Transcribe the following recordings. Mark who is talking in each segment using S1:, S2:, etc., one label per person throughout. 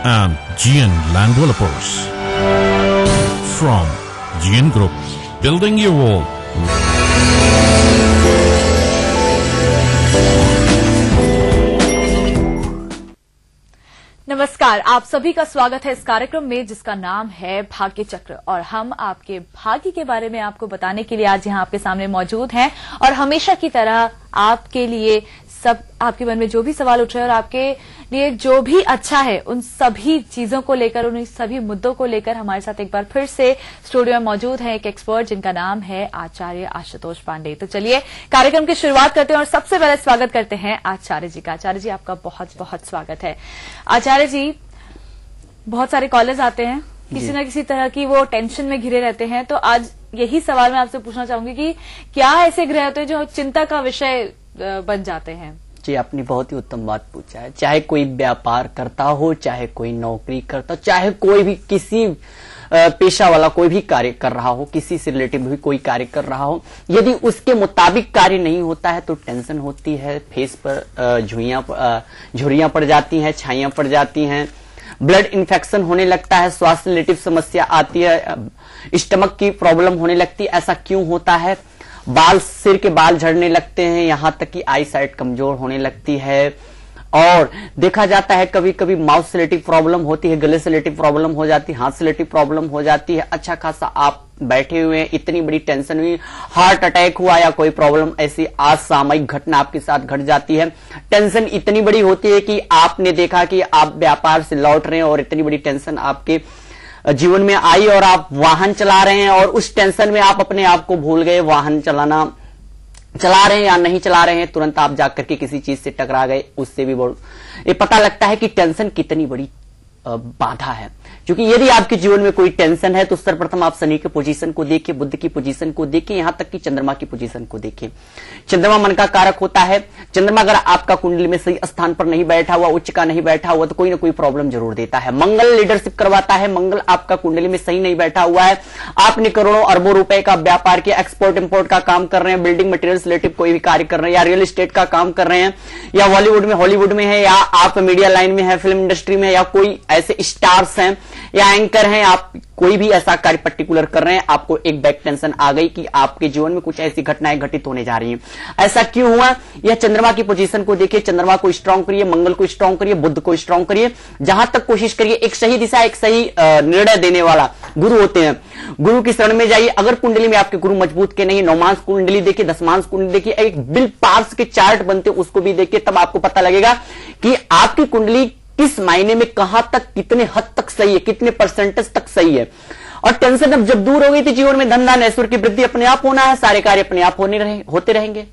S1: and GN Land Developers. From GN Group, building your world.
S2: नमस्कार, आप सभी का स्वागत है इस कार्यक्रम में जिसका नाम है भाग्य चक्र। और हम आपके भाग्य के बारे में आपको बताने के लिए आज यहाँ आपके सामने मौजूद हैं। और हमेशा की तरह आपके लिए सब आपके मन में जो भी सवाल उठ रहे हैं और आपके लिए जो भी अच्छा है उन सभी चीजों को लेकर, उन सभी मुद्दों को लेकर हमारे साथ एक बार फिर से स्टूडियो में मौजूद है एक एक्सपर्ट जिनका नाम है आचार्य आशुतोष पांडे। तो चलिए कार्यक्रम की शुरुआत करते हैं और सबसे पहले स्वागत करते हैं आचार्य जी का। आचार्य जी, आपका बहुत बहुत स्वागत है। आचार्य जी, बहुत सारे कॉलर्स आते हैं, किसी न किसी तरह की वो टेंशन में घिरे रहते हैं। तो आज यही सवाल मैं आपसे पूछना चाहूंगी कि क्या ऐसे ग्रह होते हैं जो चिंता का विषय बन जाते हैं?
S3: जी, आपने बहुत ही उत्तम बात पूछा है। चाहे कोई व्यापार करता हो, चाहे कोई नौकरी करता हो, चाहे कोई भी किसी पेशा वाला कोई भी कार्य कर रहा हो, किसी से रिलेटिव भी कोई कार्य कर रहा हो, यदि उसके मुताबिक कार्य नहीं होता है तो टेंशन होती है, फेस पर झुर्रियां पड़ जाती हैं, छाइयां पड़ जाती हैं, ब्लड इन्फेक्शन होने लगता है, श्वास रिलेटिव समस्या आती है, स्टमक की प्रॉब्लम होने लगती है। ऐसा क्यों होता है? सिर के बाल झड़ने लगते हैं, यहां तक कि आई साइट कमजोर होने लगती है। और देखा जाता है कभी कभी माउथ से रिलेटिव प्रॉब्लम होती है, गले से रिलेटिव प्रॉब्लम हो जाती है, हाथ से रिलेटिव प्रॉब्लम हो जाती है। अच्छा खासा आप बैठे हुए हैं, इतनी बड़ी टेंशन हुई, हार्ट अटैक हुआ या कोई प्रॉब्लम ऐसी असामयिक घटना आपके साथ घट जाती है। टेंशन इतनी बड़ी होती है कि आपने देखा कि आप व्यापार से लौट रहे हैं और इतनी बड़ी टेंशन आपके जीवन में आई और आप वाहन चला रहे हैं और उस टेंशन में आप अपने आप को भूल गए, वाहन चला रहे हैं या नहीं चला रहे हैं, तुरंत आप जाकर के किसी चीज से टकरा गए, उससे भी ये पता लगता है कि टेंशन कितनी बड़ी बाधा है। क्योंकि यदि आपके जीवन में कोई टेंशन है तो सर्वप्रथम आप शनि के पोजीशन को देखिए, बुध की पोजीशन को देखिए, यहां तक कि चंद्रमा की पोजीशन को देखिए। चंद्रमा मन का कारक होता है। चंद्रमा अगर आपका कुंडली में सही स्थान पर नहीं बैठा हुआ, उच्च का नहीं बैठा हुआ, तो कोई ना कोई प्रॉब्लम जरूर देता है। मंगल लीडरशिप करवाता है। मंगल आपका कुंडली में सही नहीं बैठा हुआ है, आपने करोड़ों अरबों रुपए का व्यापार किया, एक्सपोर्ट इंपोर्ट का काम कर रहे हैं, बिल्डिंग मटेरियल रिलेटिव कोई भी कार्य कर रहे हैं, या रियल एस्टेट का काम कर रहे हैं, या बॉलीवुड में हॉलीवुड में है, या आप मीडिया लाइन में है, फिल्म इंडस्ट्री में, या कोई ऐसे स्टार्स हैं या एंकर हैं, आप कोई भी ऐसा कार्य पर्टिकुलर कर रहे हैं, आपको एक बैक टेंशन आ गई कि आपके जीवन में कुछ ऐसी घटनाएं घटित होने जा रही हैं। ऐसा क्यों हुआ? यह चंद्रमा की पोजीशन को देखिए। चंद्रमा को स्ट्रांग करिए, मंगल को स्ट्रांग करिए, बुध को स्ट्रांग करिए, जहां तक कोशिश करिए। एक सही दिशा, एक सही निर्णय देने वाला गुरु होते हैं, गुरु की शरण में जाइए। अगर कुंडली में आपके गुरु मजबूत के नहीं, नौमांश कुंडली देखिए, दसमांश कुंडली देखिए, एक बिल पार्स के चार्ट बनते उसको भी देखिए, तब आपको पता लगेगा कि आपकी कुंडली किस मायने में कहां तक, कितने हद तक सही है, कितने परसेंटेज तक सही है। और टेंशन अब जब दूर हो गई थी जीवन में, धन धान्य ऐश्वर्य की वृद्धि अपने आप होना है, सारे कार्य अपने आप होते रहेंगे।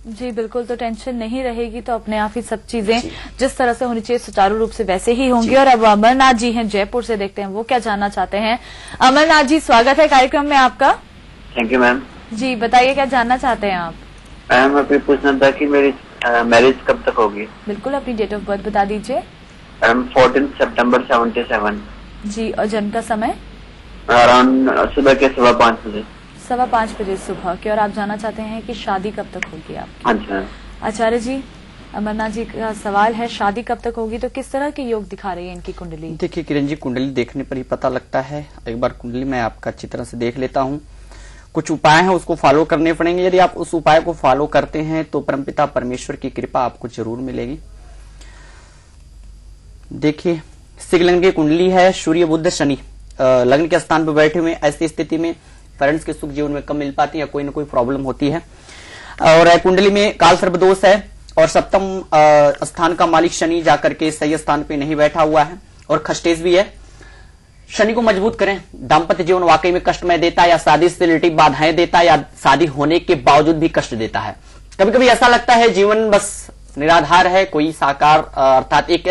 S2: जी बिल्कुल, तो टेंशन नहीं रहेगी तो अपने आप ही सब चीजें जिस तरह से होनी चाहिए सुचारू रूप से वैसे ही होंगी। और अब अमरनाथ जी हैं जयपुर से, देखते हैं वो क्या जानना चाहते हैं। अमरनाथ जी, स्वागत है कार्यक्रम में आपका।
S4: Thank you ma'am.
S2: जी बताइए, क्या जानना चाहते हैं आप?
S4: मैम अभी पूछना था कि मेरी मैरिज कब तक होगी?
S2: बिल्कुल, अपनी डेट ऑफ बर्थ बता दीजिए।
S4: 14 सितंबर 77। जी,
S2: और जन्म का समय?
S4: अराउंड सुबह के 5:15 बजे।
S2: 5:15 बजे सुबह के। और आप जानना चाहते हैं कि शादी कब तक होगी आपकी?
S4: हाँ जी मैम।
S2: आचार्य जी, अमरनाथ जी का सवाल है, शादी कब तक होगी, तो किस तरह के योग दिखा रही है इनकी कुंडली?
S3: देखिए किरण जी, कुंडली देखने पर ही पता लगता है। एक बार कुंडली मैं आपका अच्छी तरह से देख लेता हूँ। कुछ उपाय हैं उसको फॉलो करने पड़ेंगे। यदि आप उस उपाय को फॉलो करते हैं तो परमपिता परमेश्वर की कृपा आपको जरूर मिलेगी। देखिए, सिंह लग्न की कुंडली है, सूर्य बुध शनि लग्न के स्थान पर बैठे हुए। ऐसी स्थिति में पेरेंट्स के सुख जीवन में कम मिल पाती है या कोई ना कोई प्रॉब्लम होती है। और कुंडली में काल सर्प दोष है और सप्तम स्थान का मालिक शनि जाकर के सही स्थान पे नहीं बैठा हुआ है और खस्टेज भी है। शनि को मजबूत करें। दाम्पत्य जीवन वाकई में कष्टमय देता है, या शादी से रिलेटिव बाधाएं देता है, या शादी होने के बावजूद भी कष्ट देता है। कभी कभी ऐसा लगता है जीवन बस निराधार है, कोई साकार अर्थात एक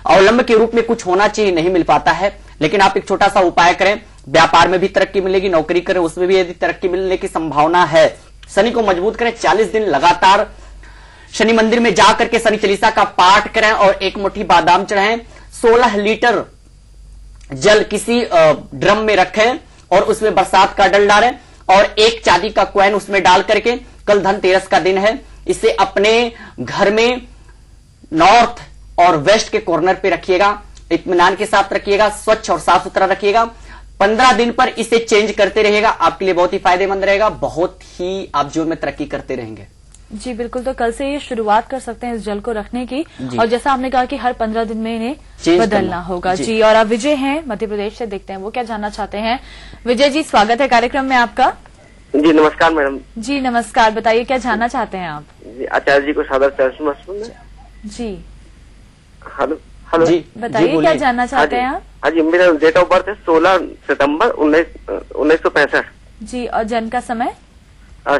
S3: अवलंब के रूप में कुछ होना चाहिए, नहीं मिल पाता है। लेकिन आप एक छोटा सा उपाय करें, व्यापार में भी तरक्की मिलेगी, नौकरी करें उसमें भी यदि तरक्की मिलने की संभावना है। शनि को मजबूत करें, 40 दिन लगातार शनि मंदिर में जाकर के शनि चालीसा का पाठ करें और एक मुट्ठी बादाम चढ़ाएं। 16 लीटर जल किसी ड्रम में रखें और उसमें बरसात का डल डालें और एक चांदी का कॉइन उसमें डाल करके, कल धनतेरस का दिन है, इसे अपने घर में नॉर्थ और वेस्ट के कॉर्नर पे रखिएगा। इत्मीनान के साथ रखिएगा, स्वच्छ और साफ सुथरा रखिएगा। 15 दिन पर इसे चेंज करते रहिएगा, आपके लिए बहुत ही फायदेमंद रहेगा, बहुत ही आप जीवन में तरक्की करते रहेंगे।
S2: जी बिल्कुल, तो कल से ये शुरुआत कर सकते हैं इस जल को रखने की, और जैसा आपने कहा कि हर 15 दिन में इन्हें बदलना होगा। जी, और आप विजय हैं मध्य प्रदेश से, देखते हैं वो क्या जानना चाहते हैं। विजय जी, स्वागत है कार्यक्रम में आपका।
S4: जी नमस्कार मैडम।
S2: जी नमस्कार, बताइए क्या जानना चाहते हैं आप।
S4: जी आचार्य जी को सादर चरण।
S2: जी
S4: हेलो हेलो
S3: जी
S2: बताइए क्या जानना चाहते हैं आप।
S4: हाँ जी, मेरा डेट ऑफ बर्थ है 16 सितंबर 1965।
S2: जी, और जन्म का समय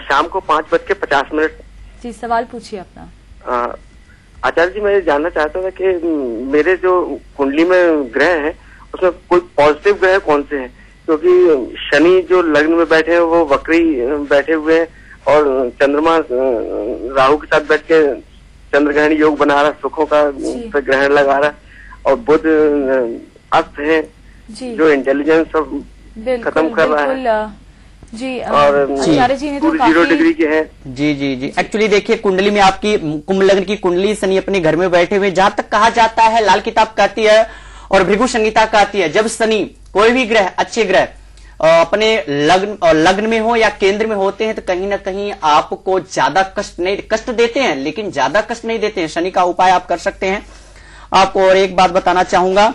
S4: शाम को 5:50।
S2: जी, सवाल पूछिए अपना।
S4: आचार्य जी, मैं जानना चाहता था कि मेरे जो कुंडली में ग्रह है उसमें कोई पॉजिटिव ग्रह कौन से हैं, क्योंकि शनि जो लग्न में बैठे हैं वो वक्री बैठे हुए हैं, और चंद्रमा राहु के साथ बैठ के चंद्रग्रहण योग बना रहा, सुखों का ग्रहण लगा रहा, और बुध अस्त है जो इंटेलिजेंस सब खत्म कर रहा है।
S2: जी,
S4: और
S2: आचार्य जी ने तो
S4: 0 डिग्री के हैं।
S3: जी जी जी, एक्चुअली देखिए कुंडली में आपकी कुंभ लग्न की कुंडली, शनि अपने घर में बैठे हुए, जहां तक कहा जाता है, लाल किताब कहती है और भृगु संहिता कहती है, जब शनि कोई भी ग्रह, अच्छे ग्रह अपने लग्न में हो या केंद्र में होते हैं तो कहीं ना कहीं आपको ज्यादा कष्ट देते हैं, लेकिन ज्यादा कष्ट नहीं देते हैं। शनि का उपाय आप कर सकते हैं। आपको और एक बात बताना चाहूंगा,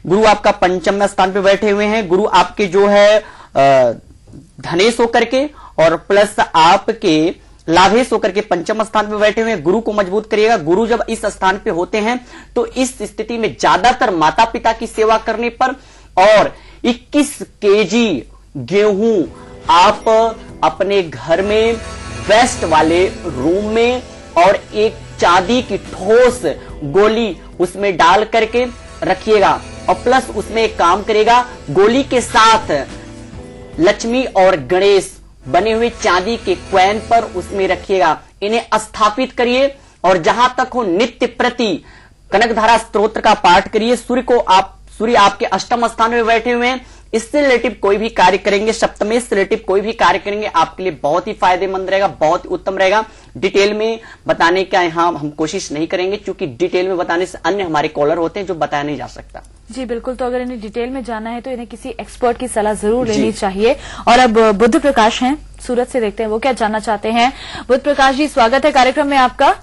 S3: गुरु आपका पंचम स्थान पे बैठे हुए हैं। गुरु आपके जो है धनेश होकर के और प्लस आपके लाभेश होकर के पंचम स्थान पे बैठे हुए हैं। गुरु को मजबूत करिएगा। गुरु जब इस स्थान पे होते हैं तो इस स्थिति में ज्यादातर माता पिता की सेवा करने पर, और 21 केजी गेहूं आप अपने घर में वेस्ट वाले रूम में, और एक चांदी की ठोस गोली उसमें डाल करके रखिएगा, और प्लस उसमें एक काम करेगा, गोली के साथ लक्ष्मी और गणेश बने हुए चांदी के क्वैन पर उसमें रखिएगा। इन्हें स्थापित करिए, और जहां तक हो नित्य प्रति कनकधारा स्तोत्र का पाठ करिए। सूर्य आपके अष्टम स्थान में बैठे हुए हैं, इससे रिलेटिव कोई भी कार्य करेंगे, सप्तमेश से रिलेटिव कोई भी कार्य करेंगे, आपके लिए बहुत ही फायदेमंद रहेगा, बहुत ही उत्तम रहेगा। डिटेल में बताने का यहाँ हम कोशिश नहीं करेंगे, क्योंकि डिटेल में बताने से अन्य हमारे कॉलर होते हैं जो बताया नहीं जा सकता।
S2: जी बिल्कुल, तो अगर इन्हें डिटेल में जाना है तो इन्हें किसी एक्सपर्ट की सलाह जरूर लेनी चाहिए। और अब बुध प्रकाश हैं सूरत से, देखते हैं वो क्या जानना चाहते हैं। बुध प्रकाश जी, स्वागत है कार्यक्रम में आपका।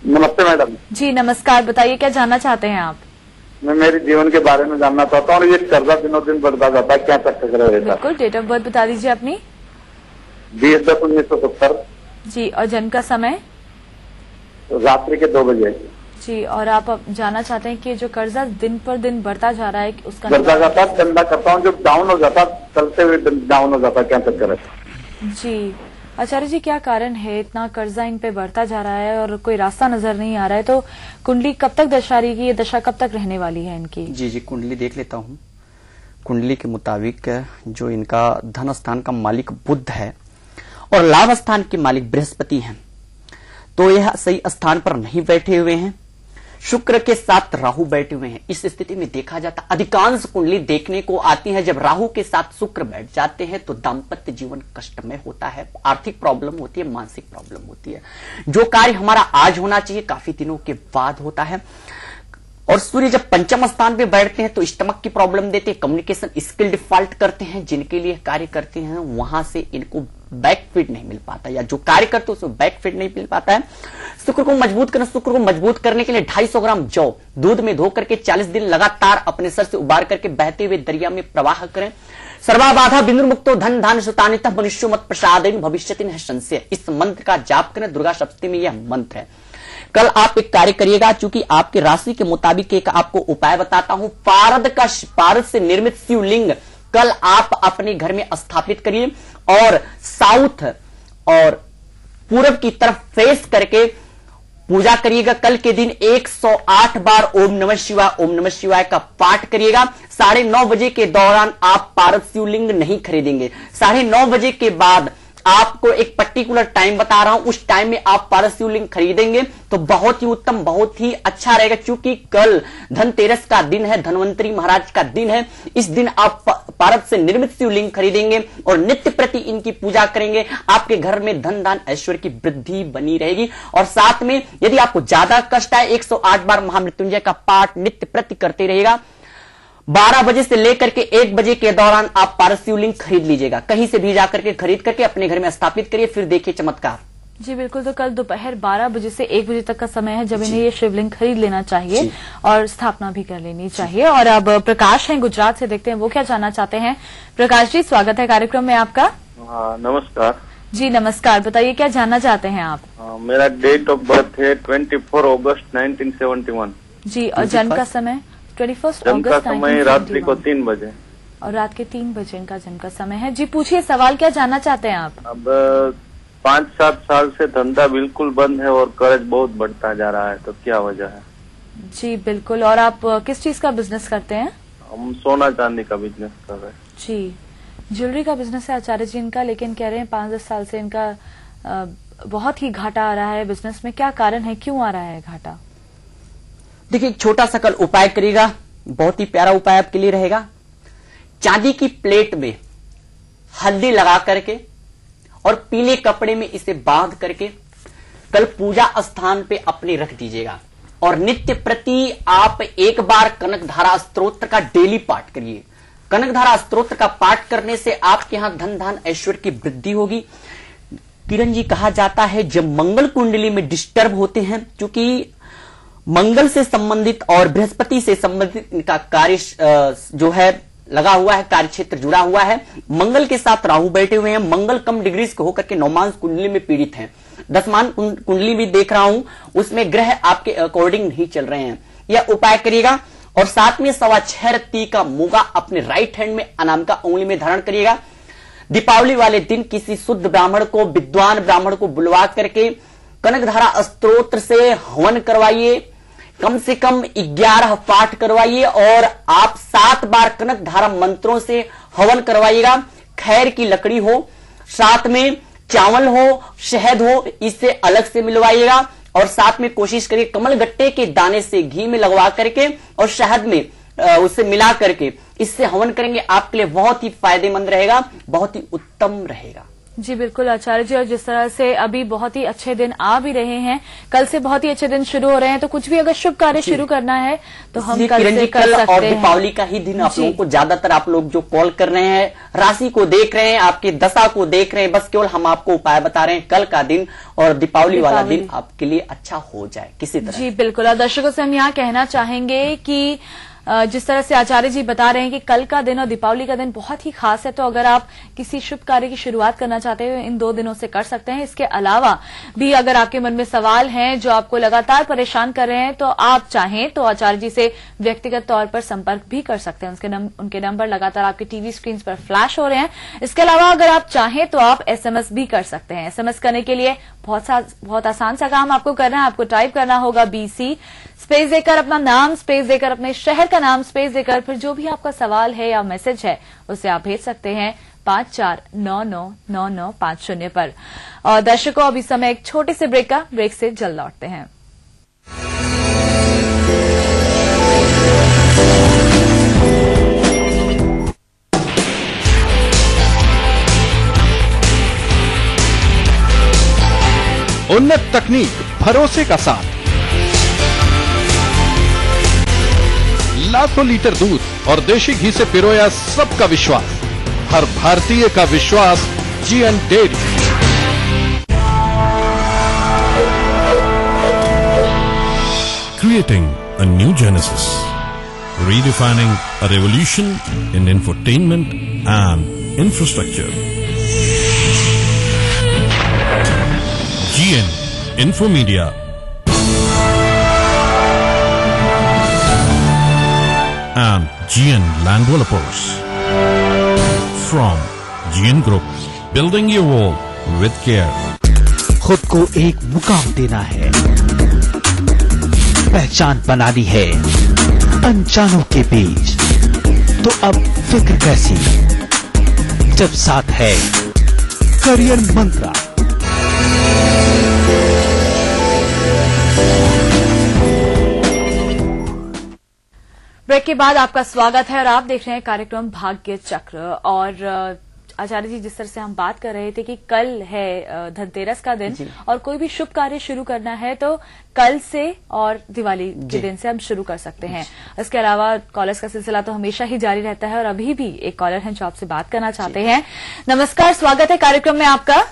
S4: नमस्ते मैडम।
S2: जी नमस्कार, बताइए क्या जानना चाहते हैं आप।
S4: मैं मेरे जीवन के बारे में जानना चाहता हूँ, ये कर्जा दिनों दिन बढ़ता जाता है, क्या चक्कर रहता है?
S2: बिल्कुल, डेट ऑफ बर्थ बता दीजिए अपनी।
S4: 20/10/1970।
S2: जी, और जन्म का समय
S4: रात्रि के 2 बजे।
S2: जी, और आप अब जानना चाहते हैं कि जो कर्जा दिन पर दिन बढ़ता जा रहा है उसका
S4: बढ़ता जाता है, चंदा करता हूँ, जो डाउन हो जाता, चलते हुए डाउन हो जाता, क्या चक्कर है?
S2: जी आचार्य जी, क्या कारण है इतना कर्जा इन पे बढ़ता जा रहा है और कोई रास्ता नजर नहीं आ रहा है? तो कुंडली कब तक दर्शा रही है, ये दशा कब तक रहने वाली है इनकी?
S3: जी जी, कुंडली देख लेता हूँ। कुंडली के मुताबिक जो इनका धन स्थान का मालिक बुध है और लाभ स्थान के मालिक बृहस्पति हैं, तो यह सही स्थान पर नहीं बैठे हुए हैं। शुक्र के साथ राहु बैठे हुए हैं। इस स्थिति में देखा जाता अधिकांश कुंडली देखने को आती है, जब राहु के साथ शुक्र बैठ जाते हैं तो दाम्पत्य जीवन कष्टमय होता है, आर्थिक प्रॉब्लम होती है, मानसिक प्रॉब्लम होती है। जो कार्य हमारा आज होना चाहिए काफी दिनों के बाद होता है। और सूर्य जब पंचम स्थान पे बैठते हैं तो स्टमक की प्रॉब्लम देते हैं, कम्युनिकेशन स्किल डिफॉल्ट करते हैं। जिनके लिए कार्य करते हैं वहां से इनको बैकफीड नहीं मिल पाता, या जो कार्य करते हैं उसमें बैकफीड नहीं मिल पाता है। शुक्र को मजबूत करना, शुक्र को मजबूत करने के लिए 250 ग्राम जौ दूध में धो करके 40 दिन लगातार अपने सर से उबार करके बहते हुए दरिया में प्रवाह करें। सर्वा बाधा बिंदु मुक्तो धन धान सुतानितः मनुष्यो मत प्रसादेन भविष्यति न संशय। इस मंत्र का जाप करें, दुर्गा सप्तमी में यह मंत्र है। कल आप एक कार्य करिएगा, चूंकि आपके राशि के मुताबिक एक आपको उपाय बताता हूं। पारद से निर्मित शिवलिंग कल आप अपने घर में स्थापित करिए, और साउथ और पूरब की तरफ फेस करके पूजा करिएगा। कल के दिन 108 बार ओम नमः शिवाय का पाठ करिएगा। 9:30 बजे के दौरान आप पारद शिवलिंग नहीं खरीदेंगे। 9:30 बजे के बाद आपको एक पर्टिकुलर टाइम बता रहा हूं, उस टाइम में आप पारद शिवलिंग खरीदेंगे तो बहुत ही उत्तम, बहुत ही अच्छा रहेगा। क्योंकि कल धनतेरस का दिन है, धनवंतरी महाराज का दिन है। इस दिन आप पारद से निर्मित शिवलिंग खरीदेंगे और नित्य प्रति इनकी पूजा करेंगे। आपके घर में धन दान ऐश्वर्य की वृद्धि बनी रहेगी। और साथ में यदि आपको ज्यादा कष्ट है, 108 बार महामृत्युंजय का पाठ नित्य प्रति करते रहेगा 12 बजे से लेकर के 1 बजे के दौरान आप पारस शिवलिंग खरीद लीजिएगा, कहीं से भी जाकर के खरीद करके अपने घर में स्थापित करिए, फिर देखिए चमत्कार।
S2: जी बिल्कुल। तो कल दोपहर 12 बजे से 1 बजे तक का समय है जब इन्हें ये शिवलिंग खरीद लेना चाहिए और स्थापना भी कर लेनी चाहिए। और अब प्रकाश हैं गुजरात से, देखते हैं वो क्या जानना चाहते हैं। प्रकाश जी, स्वागत है कार्यक्रम में आपका।
S5: नमस्कार
S2: जी नमस्कार, बताइए क्या जानना चाहते हैं आप।
S5: मेरा डेट ऑफ बर्थ है 24 अगस्त 1971
S2: जी, और जन्म का समय 21 अगस्त
S5: जन्म का समय रात्रि को 3 बजे
S2: और रात के 3 बजे इनका जन्म का समय है। जी पूछिए, सवाल क्या जानना चाहते हैं आप।
S5: अब 5-7 साल से धंधा बिल्कुल बंद है और कर्ज बहुत बढ़ता जा रहा है, तो क्या वजह है।
S2: जी बिल्कुल। और आप किस चीज का बिजनेस करते हैं।
S5: हम सोना चांदी का बिजनेस कर रहे हैं।
S2: जी, ज्वेलरी का बिजनेस है आचार्य जी इनका, लेकिन कह रहे हैं 5-10 साल से इनका बहुत ही घाटा आ रहा है बिजनेस में। क्या कारण है, क्यों आ रहा है घाटा।
S3: देखिए, एक छोटा सा कल उपाय करिएगा, बहुत ही प्यारा उपाय आपके लिए रहेगा। चांदी की प्लेट में हल्दी लगा करके और पीले कपड़े में इसे बांध करके कल पूजा स्थान पे अपने रख दीजिएगा और नित्य प्रति आप एक बार कनकधारा स्तोत्र का डेली पाठ करिए। कनकधारा स्तोत्र का पाठ करने से आपके यहां धन धान ऐश्वर्य की वृद्धि होगी। किरण जी, कहा जाता है जब मंगल कुंडली में डिस्टर्ब होते हैं, क्योंकि मंगल से संबंधित और बृहस्पति से संबंधित इनका कार्य जो है लगा हुआ है, कार्य क्षेत्र जुड़ा हुआ है। मंगल के साथ राहु बैठे हुए हैं, मंगल कम डिग्री के होकर के नवमांश कुंडली में पीड़ित हैं। दशमान कुंडली भी देख रहा हूं, उसमें ग्रह आपके अकॉर्डिंग नहीं चल रहे हैं। यह उपाय करिएगा और साथ में 6.25 रत्ती का मूंगा अपने राइट हैंड में अनामिका उंगली में धारण करिएगा। दीपावली वाले दिन किसी शुद्ध ब्राह्मण को, विद्वान ब्राह्मण को बुलवा करके कनकधारा स्तोत्र से हवन करवाइए, कम से कम 11 पाठ करवाइए और आप 7 बार कनकधारा मंत्रों से हवन करवाइएगा। खैर की लकड़ी हो, साथ में चावल हो, शहद हो, इससे अलग से मिलवाइएगा और साथ में कोशिश करिए कमल गट्टे के दाने से घी में लगवा करके और शहद में उसे मिला करके इससे हवन करेंगे, आपके लिए बहुत ही फायदेमंद रहेगा, बहुत ही उत्तम रहेगा।
S2: जी बिल्कुल आचार्य जी। और जिस तरह से अभी बहुत ही अच्छे दिन आ भी रहे हैं, कल से बहुत ही अच्छे दिन शुरू हो रहे हैं, तो कुछ भी अगर शुभ कार्य शुरू करना है तो हम कल से कर सकते हैं।
S3: और दीपावली का ही दिन आप लोगों को, ज्यादातर आप लोग जो कॉल कर रहे हैं, राशि को देख रहे हैं, आपकी दशा को देख रहे हैं, बस केवल हम आपको उपाय बता रहे हैं कल का दिन और दीपावली वाला दिन आपके लिए अच्छा हो जाए किसी तरह।
S2: जी बिल्कुल। और दर्शकों से हम यहाँ कहना चाहेंगे कि जिस तरह से आचार्य जी बता रहे हैं कि कल का दिन और दीपावली का दिन बहुत ही खास है, तो अगर आप किसी शुभ कार्य की शुरुआत करना चाहते हैं इन 2 दिनों से कर सकते हैं। इसके अलावा भी अगर आपके मन में सवाल हैं जो आपको लगातार परेशान कर रहे हैं, तो आप चाहें तो आचार्य जी से व्यक्तिगत तौर पर संपर्क भी कर सकते हैं। उनके नंबर लगातार आपके टीवी स्क्रीन पर फ्लैश हो रहे हैं। इसके अलावा अगर आप चाहें तो आप SMS भी कर सकते हैं। SMS करने के लिए बहुत आसान सा काम आपको करना है। आपको टाइप करना होगा BC स्पेस देकर अपना नाम, स्पेस देकर अपने शहर का नाम, स्पेस देकर फिर जो भी आपका सवाल है या मैसेज है उसे आप भेज सकते हैं 54999950 पर। और दर्शकों, अभी समय एक छोटे से ब्रेक से जल्द लौटते हैं।
S1: उन्नत तकनीक, भरोसे का साथ, लाखों लीटर दूध और देशी घी से पिरोया सबका विश्वास, हर भारतीय का विश्वास, GN dairy. Creating a new Genesis, redefining a revolution in infotainment and infrastructure. GN Infomedia. And GN Land Developers. From GN Group, building your world with care.
S6: खुद को एक मुकाम देना है, पहचान बनानी है अनजानों के बीच, तो अब फिक्र कैसी जब साथ है करियर मंत्रा।
S2: ब्रेक के बाद आपका स्वागत है और आप देख रहे हैं कार्यक्रम भाग्य चक्र। और आचार्य जी, जिस तरह से हम बात कर रहे थे कि कल है धनतेरस का दिन और कोई भी शुभ कार्य शुरू करना है तो कल से और दिवाली के दिन से हम शुरू कर सकते हैं। इसके अलावा कॉलर्स का सिलसिला तो हमेशा ही जारी रहता है और अभी भी एक कॉलर हैं जो आपसे बात करना चाहते हैं। नमस्कार, स्वागत है कार्यक्रम में आपका।